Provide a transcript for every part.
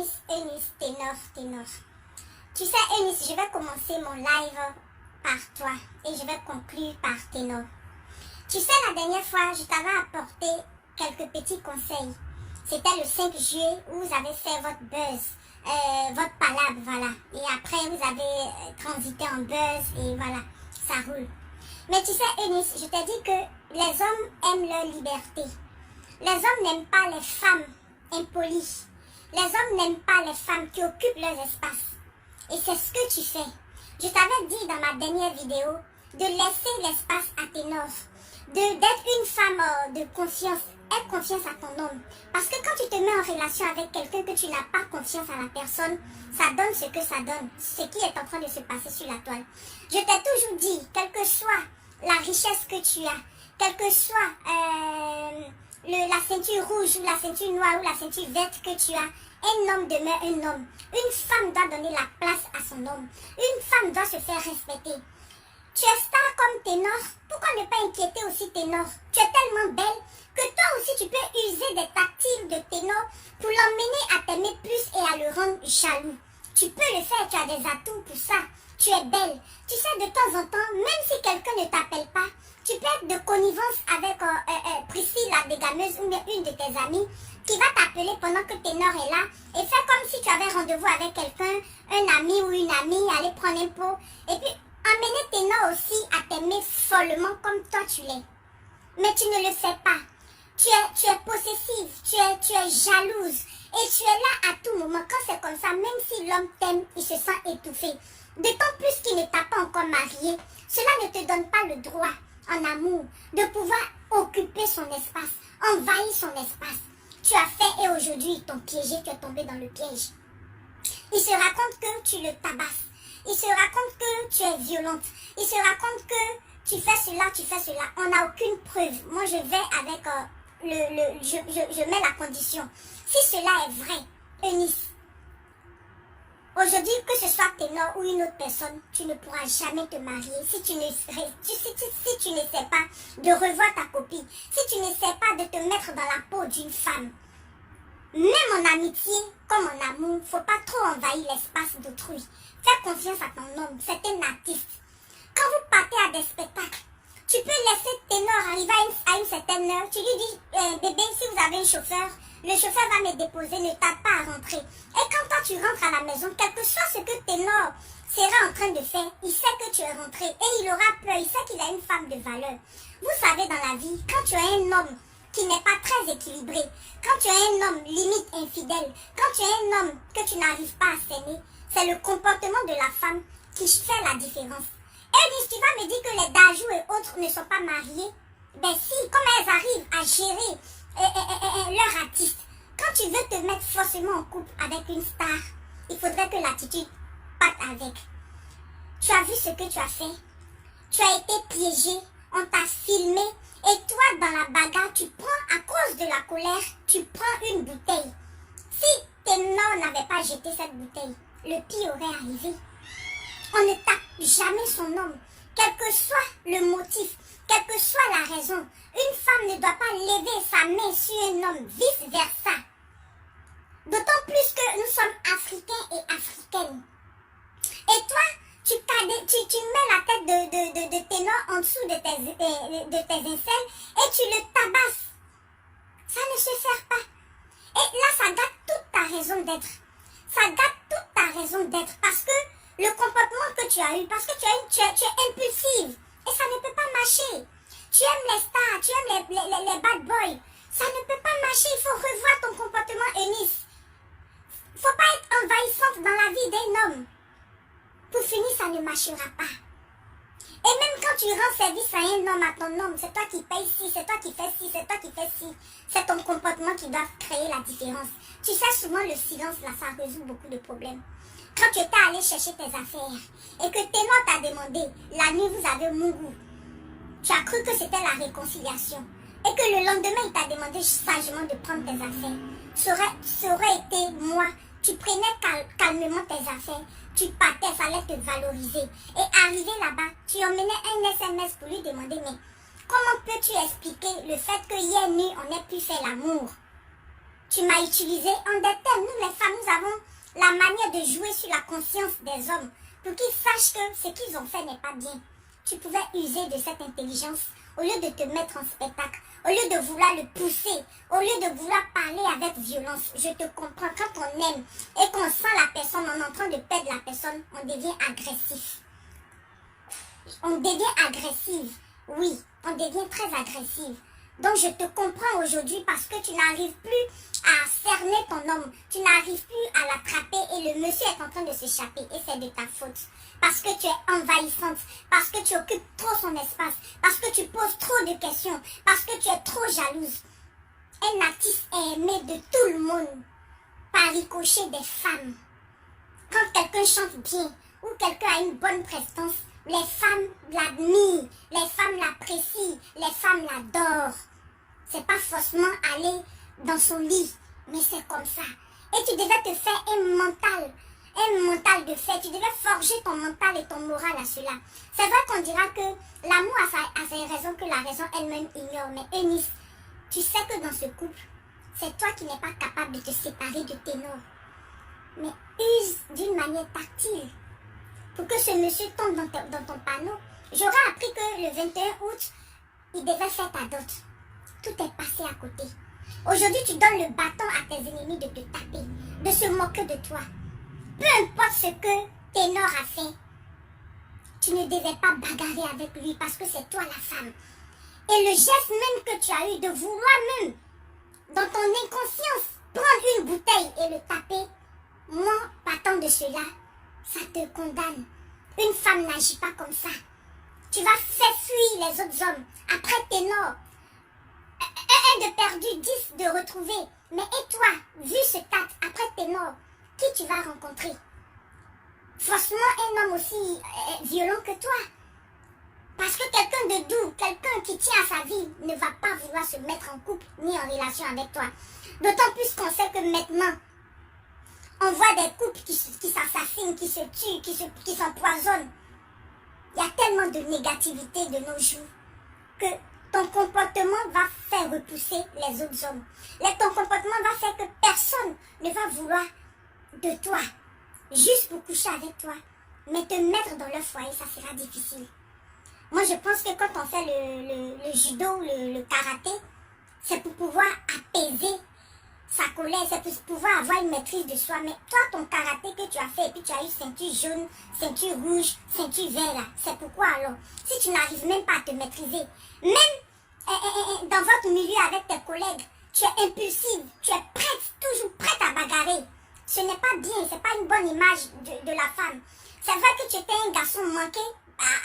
Eunice, ténor. Tu sais, Eunice, je vais commencer mon live par toi et je vais conclure par ténor. Tu sais, la dernière fois, je t'avais apporté quelques petits conseils. C'était le 5 juillet où vous avez fait votre buzz, votre palabre, voilà. Et après, vous avez transité en buzz et voilà, ça roule. Mais tu sais, Eunice, je t'ai dit que les hommes aiment leur liberté. Les hommes n'aiment pas les femmes impolies. Les hommes n'aiment pas les femmes qui occupent leurs espaces. Et c'est ce que tu fais. Je t'avais dit dans ma dernière vidéo de laisser l'espace à ténor, d'être une femme de confiance. Aie confiance à ton homme. Parce que quand tu te mets en relation avec quelqu'un que tu n'as pas confiance à la personne, ça donne ce que ça donne. Ce qui est en train de se passer sur la toile. Je t'ai toujours dit, quelle que soit la richesse que tu as, quelle que soit la ceinture rouge ou la ceinture noire ou la ceinture verte que tu as, un homme demeure un homme. Une femme doit donner la place à son homme. Une femme doit se faire respecter. Tu es star comme ténor, pourquoi ne pas inquiéter aussi ténor? Tu es tellement belle que toi aussi tu peux user des tactiles de ténor pour l'emmener à t'aimer plus et à le rendre jaloux. Tu peux le faire, tu as des atouts pour ça. Tu es belle. Tu sais, de temps en temps, même si quelqu'un ne t'appelle pas, tu peux être de connivence avec Priscille, la dégameuse, ou une de tes amies, qui va t'appeler pendant que ténor est là, et faire comme si tu avais rendez-vous avec quelqu'un, un ami ou une amie, aller prendre un pot, et puis amener ténor aussi à t'aimer follement comme toi tu l'es. Mais tu ne le fais pas. Tu es possessive, tu es jalouse, et tu es là à tout moment. Quand c'est comme ça, même si l'homme t'aime, il se sent étouffé. D'autant plus qu'il ne t'a pas encore marié, cela ne te donne pas le droit, en amour, de pouvoir occuper son espace, envahir son espace. Tu as fait et aujourd'hui ils t'ont piégé, tu es tombé dans le piège. Il se raconte que tu le tabasses. Il se raconte que tu es violente. Il se raconte que tu fais cela, tu fais cela. On n'a aucune preuve. Moi, je vais avec je mets la condition. Si cela est vrai, Eunice, aujourd'hui, que ce soit ténor ou une autre personne, tu ne pourras jamais te marier si tu ne sais pas de revoir ta copie, si tu ne sais pas de te mettre dans la peau d'une femme. Même en amitié, comme en amour, faut pas trop envahir l'espace d'autrui. Fais confiance à ton homme, c'est un artiste. Quand vous partez à des spectacles, tu peux laisser ténor arriver à une certaine heure. Tu lui dis, bébé, si vous avez un chauffeur, le chauffeur va me déposer, ne tarde pas à rentrer. Et quand toi tu rentres à la maison, quel que soit ce que ténor sera en train de faire, il sait que tu es rentré et il aura peur, il sait qu'il a une femme de valeur. Vous savez, dans la vie, quand tu as un homme qui n'est pas très équilibré, quand tu as un homme limite infidèle, quand tu as un homme que tu n'arrives pas à s'aimer, c'est le comportement de la femme qui fait la différence. Et tu vas me dire que les Dajou et autres ne sont pas mariés. Ben si, comment elles arrivent à gérer leur artiste? Quand tu veux te mettre forcément en couple avec une star, il faudrait que l'attitude parte avec. Tu as vu ce que tu as fait? Tu as été piégé, on t'a filmé, et toi dans la bagarre, tu prends, à cause de la colère, tu prends une bouteille. Si ténor n'avait pas jeté cette bouteille, le pire aurait arrivé. On ne tape jamais son homme, quel que soit le motif, quelle que soit la raison. Une femme ne doit pas lever sa main sur un homme, vice versa. D'autant plus que nous sommes africains et africaines. Et toi, tu mets la tête de ténor en dessous de tes aisselles et tu le tabasses. Ça ne se fait pas. Et là, ça gâte toute ta raison d'être. Ça gâte toute ta raison d'être parce que le comportement que tu as eu, parce que tu es impulsive et ça ne peut pas marcher. Tu aimes les stars, tu aimes les bad boys. Ça ne peut pas marcher, il faut revoir ton comportement, Eunice. Il ne faut pas être envahissante dans la vie d'un homme. Pour finir, ça ne marchera pas. Et même quand tu rends service à un homme, à ton homme, c'est toi qui payes ci, c'est toi qui fais ci, c'est toi qui fais ci. C'est ton comportement qui doit créer la différence. Tu sais, souvent le silence, là, ça résout beaucoup de problèmes. Quand tu étais allé chercher tes affaires et que ténor t'a demandé, la nuit vous avez mon goût, tu as cru que c'était la réconciliation. Et que le lendemain, il t'a demandé sagement de prendre tes affaires. Ça aurait été moi. Tu prenais calmement tes affaires. Tu partais, il fallait te valoriser. Et arrivé là-bas, tu emmenais un SMS pour lui demander, mais comment peux-tu expliquer le fait que hier nuit, on ait pu faire l'amour? Tu m'as utilisé en des thèmes. Nous, les femmes, nous avons la manière de jouer sur la conscience des hommes pour qu'ils sachent que ce qu'ils ont fait n'est pas bien. Tu pouvais user de cette intelligence au lieu de te mettre en spectacle, au lieu de vouloir le pousser, au lieu de vouloir parler avec violence. Je te comprends, quand on aime et qu'on sent la personne, on est en train de perdre la personne, on devient agressif. On devient agressive, oui, on devient très agressive. Donc je te comprends aujourd'hui parce que tu n'arrives plus à cerner ton homme, tu n'arrives plus à l'attraper et le monsieur est en train de s'échapper et c'est de ta faute. Parce que tu es envahissante, parce que tu occupes trop son espace, parce que tu poses trop de questions, parce que tu es trop jalouse. Un artiste est aimé de tout le monde par ricochet des femmes. Quand quelqu'un chante bien ou quelqu'un a une bonne prestance, les femmes l'admirent, les femmes l'apprécient, les femmes l'adorent. C'est pas forcément aller dans son lit, mais c'est comme ça. Et tu devais te faire un mental de fait. Tu devais forger ton mental et ton moral à cela. C'est vrai qu'on dira que l'amour a ses raisons que la raison elle-même ignore. Mais Eunice, tu sais que dans ce couple, c'est toi qui n'es pas capable de te séparer de Ténor. Mais use d'une manière tactile pour que ce monsieur tombe dans ton panneau. J'aurais appris que le 21 août, il devait faire ta dot. Tout est passé à côté. Aujourd'hui, tu donnes le bâton à tes ennemis de te taper, de se moquer de toi. Peu importe ce que Ténor a fait, tu ne devais pas bagarrer avec lui parce que c'est toi la femme. Et le geste même que tu as eu de vouloir même, dans ton inconscience, prendre une bouteille et le taper, moi, partant de cela, ça te condamne. Une femme n'agit pas comme ça. Tu vas faire fuir les autres hommes. Après Ténor, un de perdu, 10 de retrouvé. Mais et toi, vu ce tas, après Ténor, qui tu vas rencontrer? Forcément un homme aussi violent que toi. Parce que quelqu'un de doux, quelqu'un qui tient à sa vie, ne va pas vouloir se mettre en couple ni en relation avec toi. D'autant plus qu'on sait que maintenant, on voit des couples qui s'assassinent, qui se tuent, qui s'empoisonnent. Il y a tellement de négativité de nos jours que ton comportement va faire repousser les autres hommes. Ton comportement va faire que personne ne va vouloir de toi, juste pour coucher avec toi. Mais te mettre dans leur foyer, ça sera difficile. Moi, je pense que quand on fait le judo, le karaté, c'est pour pouvoir apaiser sa colère, c'est pour pouvoir avoir une maîtrise de soi. Mais toi, ton karaté que tu as fait, et puis tu as eu ceinture jaune, ceinture rouge, ceinture vert, là, c'est pourquoi alors? Si tu n'arrives même pas à te maîtriser, même dans votre milieu avec tes collègues, tu es impulsive, tu es prête, toujours prête à bagarrer. Ce n'est pas bien, c'est pas une bonne image de la femme. C'est vrai que tu étais un garçon manqué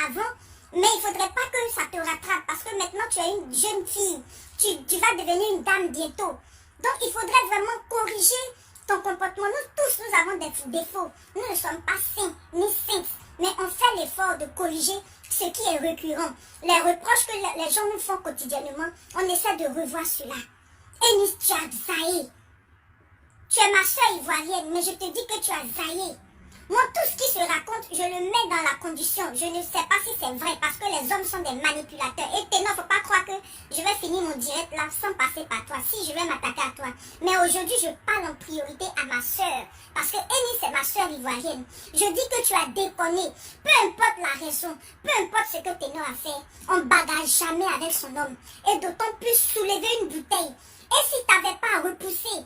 avant, mais il ne faudrait pas que ça te rattrape parce que maintenant tu es une jeune fille. Tu vas devenir une dame bientôt. Donc il faudrait vraiment corriger ton comportement. Nous tous, nous avons des défauts. Nous ne sommes pas saints ni saintes, mais on fait l'effort de corriger ce qui est récurrent. Les reproches que les gens nous font quotidiennement, on essaie de revoir cela. Eunice, tu as zaï. Tu es ma soeur ivoirienne, mais je te dis que tu as zaï. Moi, tout ce qui se raconte, je le mets dans la condition. Je ne sais pas si c'est vrai parce que les hommes sont des manipulateurs. Et Ténor, il ne faut pas croire que je vais finir mon direct là sans passer par toi. Si, je vais m'attaquer à toi. Mais aujourd'hui, je parle en priorité à ma soeur. Parce que Eunice, c'est ma soeur ivoirienne. Je dis que tu as déconné. Peu importe la raison, peu importe ce que Ténor a fait, on ne bagarre jamais avec son homme. Et d'autant plus soulever une bouteille. Et si tu n'avais pas repoussé,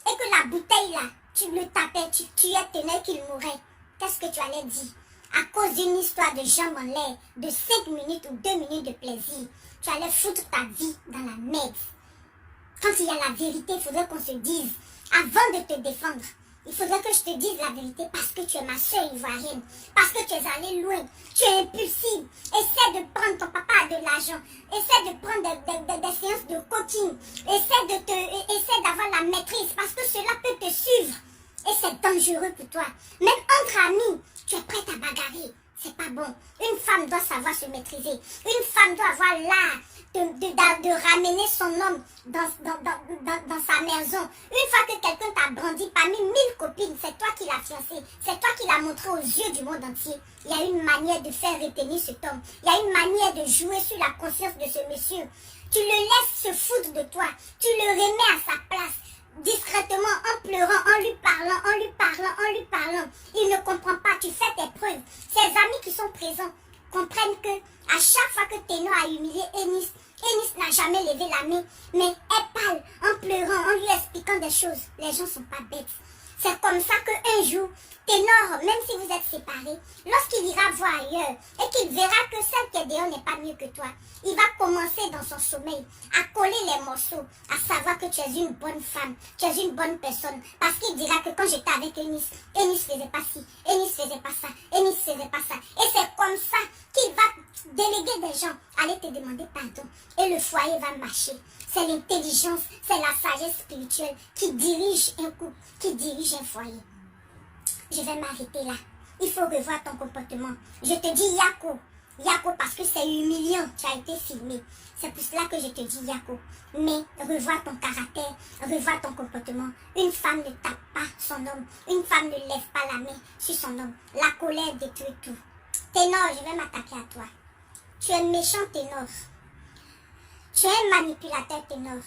et que la bouteille là, tu le tapais, tu tuais Ténor qu'il mourait, qu'est-ce que tu allais dire? À cause d'une histoire de jambes en l'air, de 5 minutes ou 2 minutes de plaisir, tu allais foutre ta vie dans la merde. Quand il y a la vérité, il faudrait qu'on se dise, avant de te défendre, il faudrait que je te dise la vérité parce que tu es ma soeur ivoirienne, parce que tu es allée loin, tu es impulsive. Essaie de prendre, ton papa a de l'argent, essaie de prendre des séances de coaching, essaie d'avoir la maîtrise parce que cela peut te suivre et c'est dangereux pour toi. Même entre amis, tu es prête à bagarrer. C'est pas bon. Une femme doit savoir se maîtriser. Une femme doit avoir l'art de ramener son homme dans sa maison. Une fois que quelqu'un t'a brandi parmi 1000 copines, c'est toi qui l'as fiancé. C'est toi qui l'as montré aux yeux du monde entier. Il y a une manière de faire retenir cet homme. Il y a une manière de jouer sur la conscience de ce monsieur. Tu le laisses se foutre de toi. Tu le remets à sa place. discrètement, en pleurant, en lui parlant. Il ne comprend pas, tu fais tes preuves. Ses amis qui sont présents comprennent que à chaque fois que Ténor a humilié Ennis, Ennis n'a jamais levé la main, mais elle parle en pleurant, en lui expliquant des choses. Les gens ne sont pas bêtes. C'est comme ça qu'un jour, Ténor, même si vous êtes séparés, lorsqu'il ira voir ailleurs et qu'il verra que celle qui est dehors n'est pas mieux que toi, il va commencer dans son sommeil à coller les morceaux, à savoir que tu es une bonne femme, tu es une bonne personne. Parce qu'il dira que quand j'étais avec Ennis, Ennis faisait pas ci, Ennis faisait pas ça, Ennis faisait pas ça. Et c'est comme ça qu'il va déléguer des gens, aller te demander pardon. Et le foyer va marcher. C'est l'intelligence, c'est la sagesse spirituelle qui dirige un couple, qui dirige un foyer. Je vais m'arrêter là. Il faut revoir ton comportement. Je te dis Yako. Yako parce que c'est humiliant. Tu as été filmé. C'est pour cela que je te dis Yako. Mais revois ton caractère, revois ton comportement. Une femme ne tape pas son homme. Une femme ne lève pas la main sur son homme. La colère détruit tout. Ténor, je vais m'attaquer à toi. Tu es méchant, Ténor. Tu es un manipulateur, Ténor.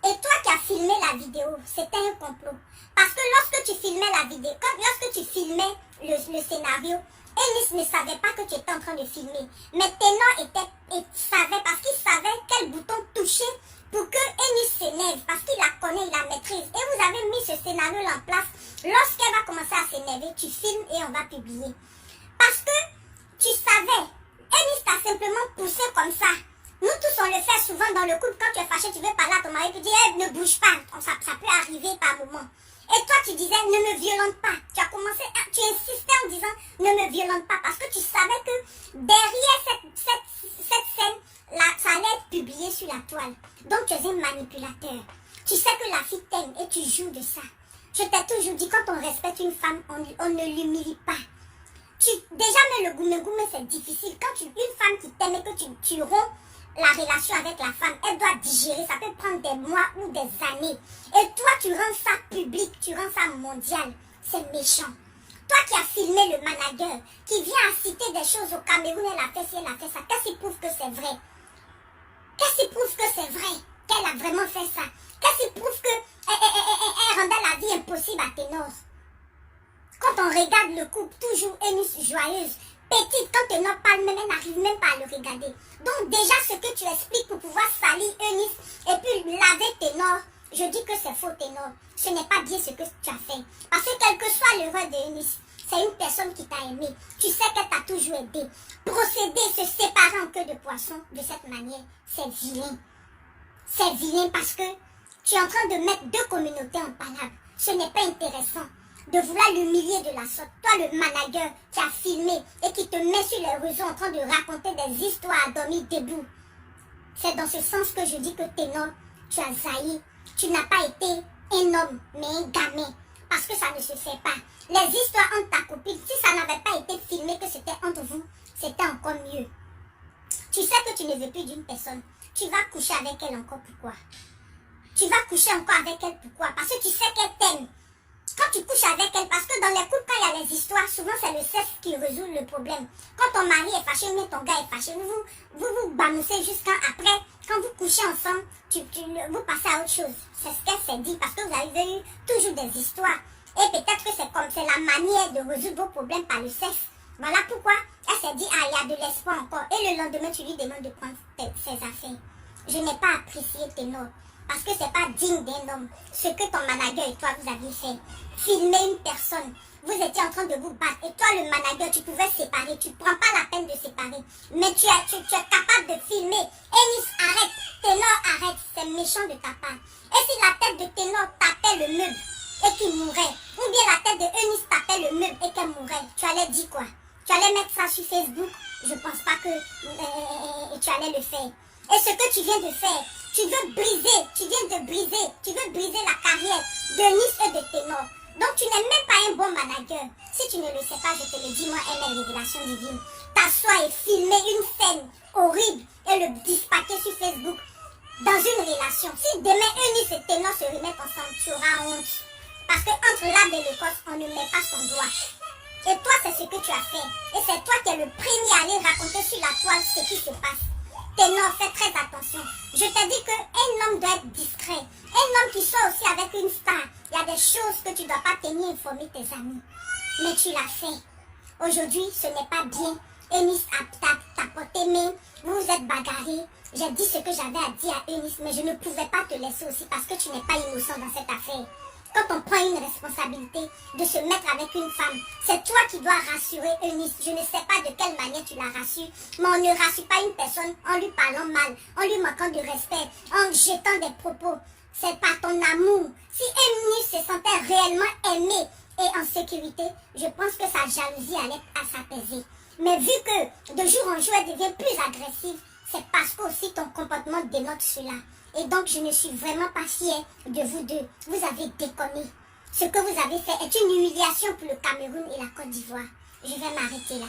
Et toi qui as filmé la vidéo, c'était un complot. Parce que lorsque tu filmais la vidéo, lorsque tu filmais le scénario, Ennis ne savait pas que tu étais en train de filmer. Mais Ténor savait, parce qu'il savait quel bouton toucher pour que Ennis s'énerve. Parce qu'il la connaît, il la maîtrise. Et vous avez mis ce scénario en place. Lorsqu'elle va commencer à s'énerver, tu filmes et on va publier. Parce que tu savais, Ennis t'a simplement poussé comme ça. Nous tous, on le fait souvent dans le couple. Quand tu es fâché, tu veux parler à ton mari, tu dis, hey, ne bouge pas. Ça peut arriver par moment. Et toi, tu disais, ne me violente pas. Tu as commencé, tu insistais en disant, ne me violente pas. Parce que tu savais que derrière cette scène, ça allait être publié sur la toile. Donc, tu es un manipulateur. Tu sais que la fille t'aime et tu joues de ça. Je t'ai toujours dit, quand on respecte une femme, on ne l'humilie pas. Déjà, mais le goumé, c'est difficile. Quand une femme qui t'aime et que tu romps la relation avec la femme, elle doit digérer, ça peut prendre des mois ou des années. Et toi, tu rends ça public, tu rends ça mondial. C'est méchant. Toi qui as filmé le manager, qui vient à citer des choses au Cameroun, elle a fait ci, elle a fait ça. Qu'est-ce qui prouve que c'est vrai? Qu'est-ce qui prouve que c'est vrai? Qu'elle a vraiment fait ça? Qu'est-ce qui prouve qu'elle rendait la vie impossible à Ténor? Quand on regarde le couple, toujours Ennis joyeuse, petite, quand Ténor parle, même elle n'arrive même pas à le regarder. Donc déjà, ce que tu expliques pour pouvoir salir Ennis et puis laver Ténor, je dis que c'est faux, Ténor. Ce n'est pas bien ce que tu as fait. Parce que quel que soit l'erreur de Ennis, c'est une personne qui t'a aimé. Tu sais qu'elle t'a toujours aidé. Procéder, se séparer en queue de poisson de cette manière, c'est vilain. C'est vilain parce que tu es en train de mettre deux communautés en palabre. Ce n'est pas intéressant de vouloir l'humilier de la sorte. Toi, le manager qui a filmé et qui te met sur les réseaux en train de raconter des histoires à dormir debout. C'est dans ce sens que je dis que Ténor, tu as zaï. Tu n'as pas été un homme, mais un gamin. Parce que ça ne se fait pas. Les histoires entre ta copine, si ça n'avait pas été filmé que c'était entre vous, c'était encore mieux. Tu sais que tu ne veux plus d'une personne. Tu vas coucher avec elle encore, pourquoi? Tu vas coucher encore avec elle, pourquoi? Parce que tu sais qu'elle t'aime. Quand tu couches avec elle, parce que dans les couples, quand il y a les histoires, souvent c'est le sexe qui résout le problème. Quand ton mari est fâché, mais ton gars est fâché, vous bamoussez jusqu'à après. Quand vous couchez ensemble, vous passez à autre chose. C'est ce qu'elle s'est dit, parce que vous avez eu toujours des histoires. Et peut-être que c'est la manière de résoudre vos problèmes par le sexe. Voilà pourquoi elle s'est dit, ah, il y a de l'espoir encore. Et le lendemain, tu lui demandes de prendre ses affaires. Je n'ai pas apprécié Ténor. Parce que c'est pas digne d'un homme. Ce que ton manager et toi, vous aviez fait. Filmer une personne. Vous étiez en train de vous battre. Et toi, le manager, tu pouvais séparer. Tu ne prends pas la peine de séparer. Mais tu es capable de filmer. Ennis, arrête. Ténor, arrête. C'est méchant de ta part. Et si la tête de Ténor tapait le meuble et qu'il mourait, ou bien la tête de Ennis tapait le meuble et qu'elle mourait, tu allais dire quoi? Tu allais mettre ça sur Facebook? Je ne pense pas que tu allais le faire. Et ce que tu viens de faire, tu veux briser la carrière de Nice et de Ténor. Donc tu n'es même pas un bon manager. Si tu ne le sais pas, je te le dis, moi, elle est révélation divine. T'assois et filmer une scène horrible et le dispatcher sur Facebook dans une relation. Si demain Eunice et Ténor se remettent ensemble, tu auras honte. Parce qu'entre l'arbre et l'écorce, on ne met pas son doigt. Et toi, c'est ce que tu as fait. Et c'est toi qui es le premier à aller raconter sur la toile ce qui se passe. Ténor, fais très attention. Je t'ai dit qu'un homme doit être discret. Un homme qui soit aussi avec une star. Il y a des choses que tu ne dois pas tenir informer tes amis. Mais tu l'as fait. Aujourd'hui, ce n'est pas bien. Eunice a tapoté, mais vous vous êtes bagarrés. J'ai dit ce que j'avais à dire à Eunice, mais je ne pouvais pas te laisser aussi parce que tu n'es pas innocent dans cette affaire. Quand on prend une responsabilité de se mettre avec une femme, c'est toi qui dois rassurer Eunice. Je ne sais pas de quelle manière tu la rassures, mais on ne rassure pas une personne en lui parlant mal, en lui manquant de respect, en jetant des propos. C'est par ton amour. Si Eunice se sentait réellement aimée et en sécurité, je pense que sa jalousie allait s'apaiser. Mais vu que de jour en jour, elle devient plus agressive, c'est parce que aussi ton comportement dénote cela. Et donc, je ne suis vraiment pas fière de vous deux. Vous avez déconné. Ce que vous avez fait est une humiliation pour le Cameroun et la Côte d'Ivoire. Je vais m'arrêter là.